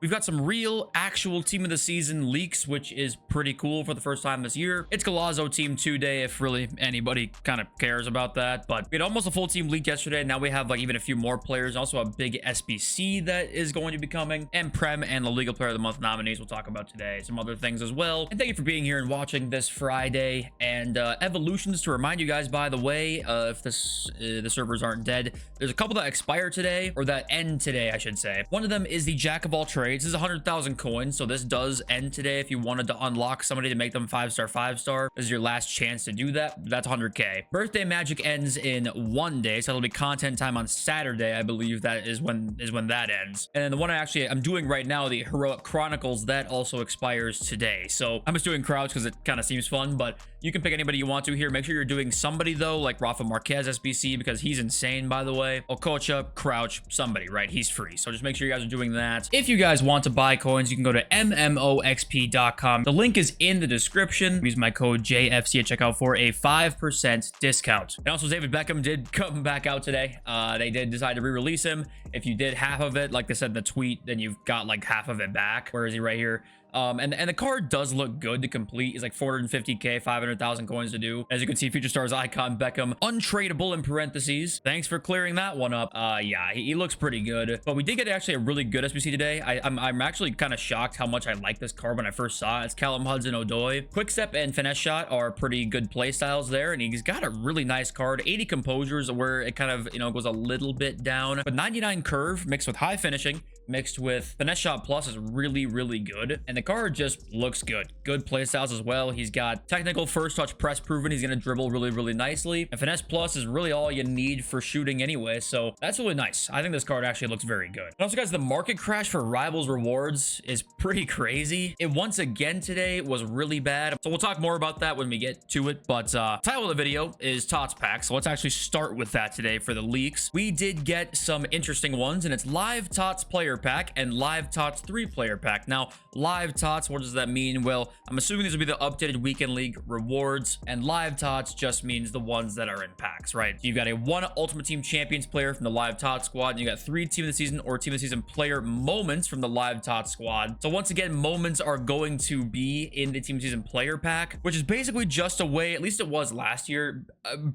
We've got some real, actual team of the season leaks, which is pretty cool for the first time this year. It's Galazzo Team 2 day, if really anybody kind of cares about that. But we had almost a full team leak yesterday. Now we have like even a few more players. Also a big SBC that is going to be coming. And Prem and the Legal Player of the Month nominees we'll talk about today. Some other things as well. And thank you for being here and watching this Friday. And evolutions, to remind you guys, by the way, if the servers aren't dead, there's a couple that expire today, or that end today, I should say. One of them is the Jack of all trades. This is 100,000 coins, so this does end today. If you wanted to unlock somebody to make them 5-star, 5-star, this is your last chance to do that. That's 100k. Birthday magic ends in 1 day, so it'll be content time on Saturday. I believe that is when that ends. And then the one I'm doing right now, the Heroic Chronicles, that also expires today. So I'm just doing crowds because it kind of seems fun, but you can pick anybody you want to here. Make sure you're doing somebody though, like Rafa Marquez SBC, because he's insane, by the way. Okocha, Crouch, somebody, right? He's free. So just make sure you guys are doing that. If you guys want to buy coins, you can go to mmoxp.com. The link is in the description. Use my code JFC at checkout for a 5% discount. And also, David Beckham did come back out today. They did decide to re-release him. If you did half of it, like they said in the tweet, then you've got like half of it back. Where is he? Right here. And the card does look good to complete. It's like 450k, 500,000 coins to do. As you can see, Future Stars icon Beckham, untradeable in parentheses. Thanks for clearing that one up. Yeah, he looks pretty good. But we did get actually a really good SBC today. I'm actually kind of shocked how much I like this card when I first saw it. It's Callum Hudson-Odoi. Quick Step and Finesse Shot are pretty good play styles there, and he's got a really nice card. 80 Composures, where it kind of, goes a little bit down. But 99 Curve mixed with high finishing, mixed with Finesse Shot Plus is really, really good. And the card just looks good. Good playstyles as well. He's got technical first touch press proven. He's going to dribble really, really nicely. And Finesse Plus is really all you need for shooting anyway. So that's really nice. I think this card actually looks very good. And also, guys, the market crash for Rivals rewards is pretty crazy. It once again today was really bad. So we'll talk more about that when we get to it. But title of the video is TOTS pack. So let's actually start with that today for the leaks. We did get some interesting ones, and it's live TOTS player pack and live TOTS 3-player pack. Now, live TOTS, what does that mean? Well, I'm assuming these will be the updated weekend league rewards, and live TOTS just means the ones that are in packs, right? So you've got a 1 Ultimate Team Champions player from the live TOTS squad, and you got 3 Team of the Season or Team of the Season player moments from the live TOTS squad. So once again, moments are going to be in the Team of the Season player pack, which is basically just a way, at least it was last year,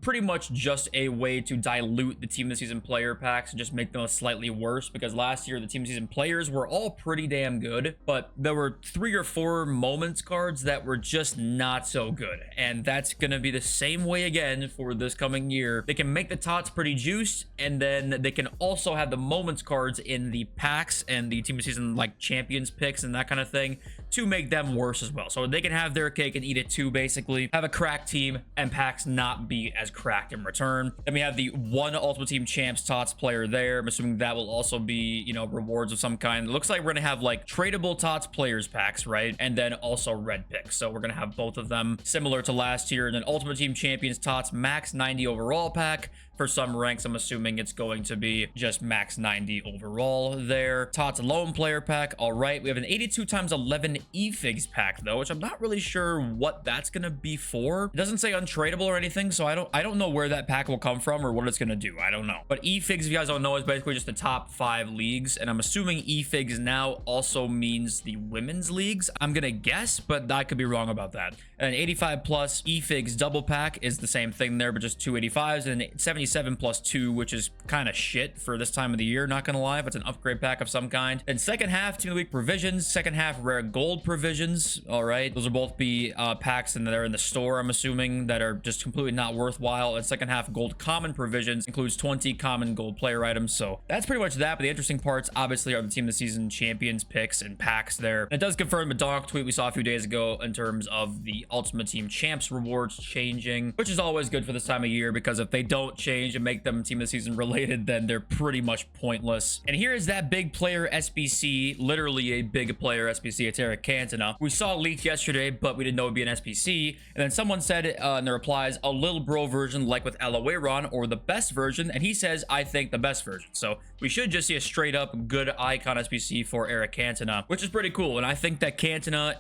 pretty much just a way to dilute the Team of the Season player packs and just make them slightly worse, because last year the Team of the Season players were all pretty damn good, but there were 3 or 4 moments cards that were just not so good, and that's gonna be the same way again for this coming year. They can make the TOTS pretty juiced, and then they can also have the moments cards in the packs and the Team of the Season like champions picks and that kind of thing to make them worse as well. So they can have their cake and eat it too, basically. Have a cracked team and packs not be as cracked in return. Then we have the 1 Ultimate Team Champs TOTS player there. I'm assuming that will also be, rewards of some kind. It looks like we're gonna have like tradable TOTS players packs, right? And then also red picks. So we're gonna have both of them similar to last year. And then Ultimate Team Champions TOTS max 90 overall pack. For some ranks, I'm assuming it's going to be just max 90 overall there. TOTS lone player pack. All right, we have an 82x11 e-figs pack though, which I'm not really sure what that's gonna be for. It doesn't say untradeable or anything, so I don't know where that pack will come from or what it's gonna do. I don't know. But e-figs, if you guys don't know, is basically just the top 5 leagues, and I'm assuming e-figs now also means the women's leagues. I'm gonna guess, but I could be wrong about that. And 85 plus e-figs double pack is the same thing there, but just 285s, and 77 plus 2, which is kind of shit for this time of the year, not gonna lie, but it's an upgrade pack of some kind. And second half Team of the Week provisions, second half rare gold provisions. All right, those will both be packs, and they're in the store, I'm assuming, that are just completely not worthwhile. And second half gold common provisions includes 20 common gold player items. So that's pretty much that. But the interesting parts obviously are the Team of the Season champions picks and packs there. And it does confirm the donk tweet we saw a few days ago in terms of the Ultimate Team Champs rewards changing, which is always good for this time of year, because if they don't change and make them Team of the Season related, then they're pretty much pointless. And here is that big player SBC, literally a big player SBC. It's Eric Cantona. We saw it leaked yesterday, but we didn't know it'd be an SBC. And then someone said in the replies, a little bro version like with Aloeron, or the best version, and he says, I think the best version. So we should just see a straight up good icon SBC for Eric Cantona, which is pretty cool. And I think that Cantona,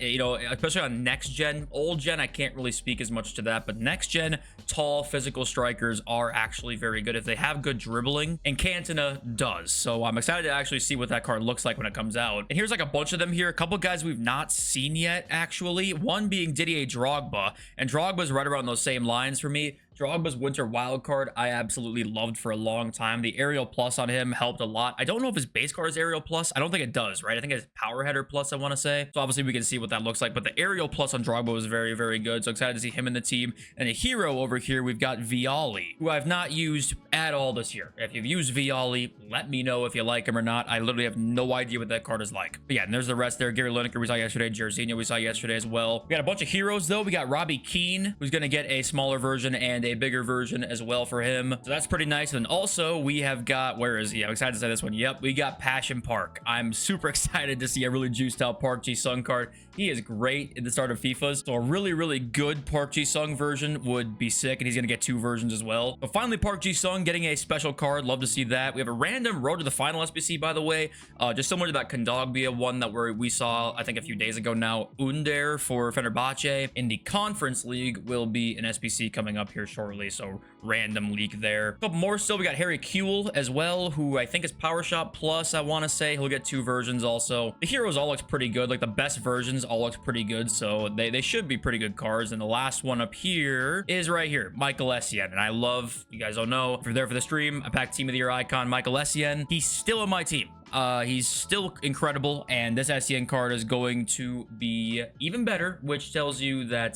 especially on next gen, old gen, I can't really speak as much to that, but next gen, tall physical strikers are actually actually very good if they have good dribbling, and Cantona does. So I'm excited to actually see what that card looks like when it comes out. And here's like a bunch of them here. A couple guys we've not seen yet, actually. One being Didier Drogba, and Drogba's right around those same lines for me. Drogba's Winter Wild card, I absolutely loved for a long time. The Aerial Plus on him helped a lot. I don't know if his base card is Aerial Plus. I don't think it does, right? I think it's Power Header Plus, I want to say. So obviously we can see what that looks like. But the Aerial Plus on Drogba was very, very good. So excited to see him in the team. And a hero over here, we've got Vialli, who I've not used at all this year. If you've used Vialli, let me know if you like him or not. I literally have no idea what that card is like. But yeah, and there's the rest there. Gary Lineker we saw yesterday. Jerzinho we saw yesterday as well. We got a bunch of heroes, though. We got Robbie Keane, who's going to get a smaller version and a bigger version as well for him. So that's pretty nice. And also we have got, where is he? I'm excited to say this one. Yep, we got Passion Park. I'm super excited to see a really juiced out Park Ji-sung card. He is great at the start of FIFAs. So a really, really good Park Ji-sung version would be sick. And he's going to get 2 versions as well. But finally, Park Ji-sung getting a special card. Love to see that. We have a random road to the final SBC, by the way. Just similar to that Kondogbia one that we saw, I think, a few days ago now. Under for Fenerbahce. In the Conference League will be an SBC coming up here shortly. So random leak there. A couple more still. We got Harry Kuehl as well, who I think is Power Shot Plus, I want to say. He'll get 2 versions also. The heroes all looks pretty good. Like the best versions all looks pretty good. So they should be pretty good cards. And the last one up here is right here, Michael Essien. And I love, you guys don't know, if you're there for the stream, I packed Team of the Year icon, Michael Essien. He's still on my team. He's still incredible, and this SCN card is going to be even better, which tells you that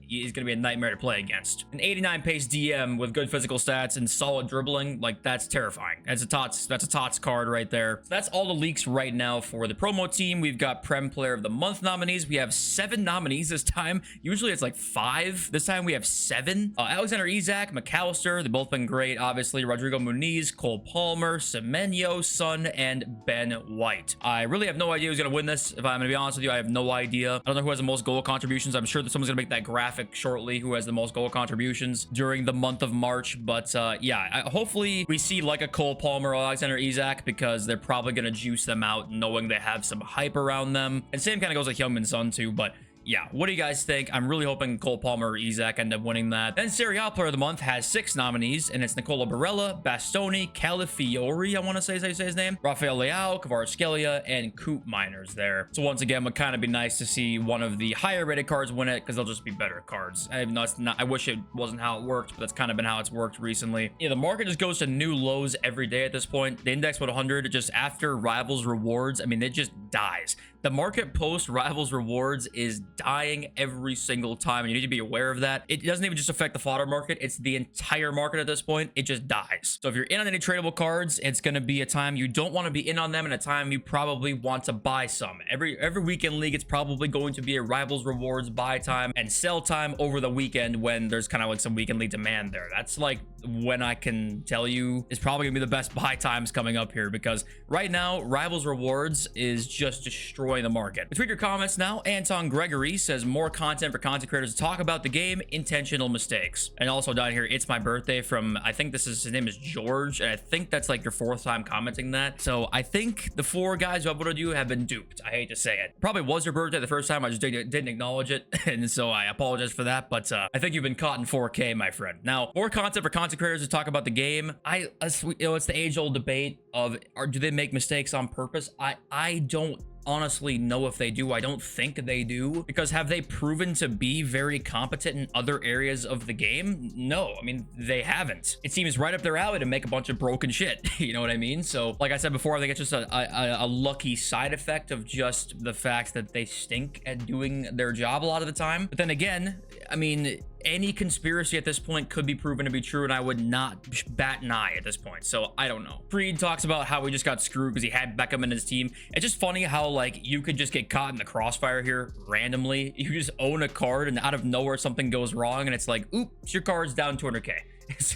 he's going to be a nightmare to play against. An 89 pace DM with good physical stats and solid dribbling, like that's terrifying. That's a TOTS card right there. So that's all the leaks right now for the promo team. We've got Prem Player of the Month nominees. We have 7 nominees this time. Usually it's like 5. This time we have 7. Alexander Isak, McAllister, they've both been great, obviously. Rodrigo Muniz, Cole Palmer, Semenyo, Son, and Ben White. I really have no idea who's going to win this. If I'm going to be honest with you, I have no idea. I don't know who has the most goal contributions. I'm sure that someone's going to make that graphic shortly who has the most goal contributions during the month of March. But yeah, hopefully we see like a Cole Palmer or Alexander Isak, because they're probably going to juice them out knowing they have some hype around them. And same kind of goes with Heung-min Son too, but yeah, what do you guys think? I'm really hoping Cole Palmer or Isak end up winning that. Then Serie A Player of the Month has 6 nominees, and it's Nicola Barella, Bastoni, Calafiori, I want to say his name, Rafael Leao, Kvaratskhelia, and Coop Miners there. So once again, would kind of be nice to see one of the higher rated cards win it, because they'll just be better cards. I wish it wasn't how it worked, but that's kind of been how it's worked recently. Yeah, the market just goes to new lows every day at this point. The index 100, just after Rivals Rewards, I mean, it just dies. The market post Rivals Rewards is dying every single time, and you need to be aware of that. It doesn't even just affect the fodder market, it's the entire market at this point. It just dies. So if you're in on any tradable cards, it's going to be a time you don't want to be in on them, and a time you probably want to buy some. Every weekend league, it's probably going to be a Rivals Rewards buy time and sell time over the weekend, when there's kind of like some weekend league demand there. That's like when I can tell you is probably gonna be the best buy times coming up here, because right now Rivals Rewards is just destroying the market. Let's read your comments now. Anton Gregory says, more content for content creators to talk about the game, intentional mistakes. And also down here, it's my birthday from, I think his name is George, and I think that's like your 4th time commenting that. So I think the 4 guys who upvoted you have been duped. I hate to say it. Probably was your birthday the first time, I just didn't acknowledge it, and so I apologize for that, but I think you've been caught in 4K, my friend. Now, more content for content creators to talk about the game. It's the age-old debate of, do they make mistakes on purpose? I don't honestly know if they do. I don't think they do, because have they proven to be very competent in other areas of the game? No, I mean, they haven't. It seems right up their alley to make a bunch of broken shit. You know what I mean? So like I said before, I think it's just a lucky side effect of just the fact that they stink at doing their job a lot of the time. But then again, I mean, any conspiracy at this point could be proven to be true, and I would not bat an eye at this point. So I don't know. Freed talks about how he just got screwed because he had Beckham in his team. It's just funny how like you could just get caught in the crossfire here randomly. You just own a card and out of nowhere something goes wrong, and it's like, oops, your card's down 200k.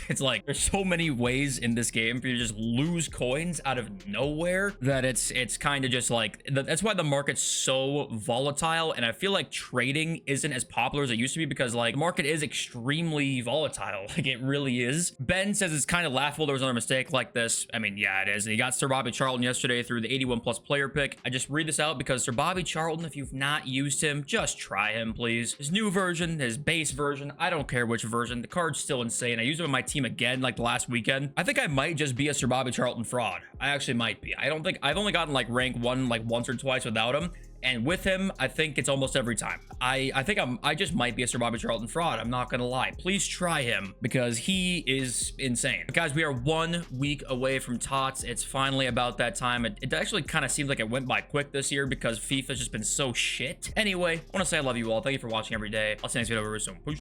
It's like there's so many ways in this game for you to just lose coins out of nowhere that it's kind of just like, that's why the market's so volatile. And I feel like trading isn't as popular as it used to be, because like the market is extremely volatile. Like it really is. Ben says it's kind of laughable there was another mistake like this. I mean, yeah, it is. And he got Sir Bobby Charlton yesterday through the 81 plus player pick. I just read this out because Sir Bobby Charlton, if you've not used him, just try him, please. His new version, his base version, I don't care which version, the card's still insane. I use him him in my team again, like the last weekend, I think I might just be a Sir Bobby Charlton fraud. I actually might be. I don't think I've only gotten like rank 1 like once or twice without him. And with him, I think it's almost every time. I think I just might be a Sir Bobby Charlton fraud. I'm not gonna lie. Please try him because he is insane. But guys, we are 1 week away from TOTS. It's finally about that time. It actually kind of seems like it went by quick this year because FIFA's just been so shit. Anyway, I want to say I love you all. Thank you for watching every day. I'll see you next video very soon. Peace.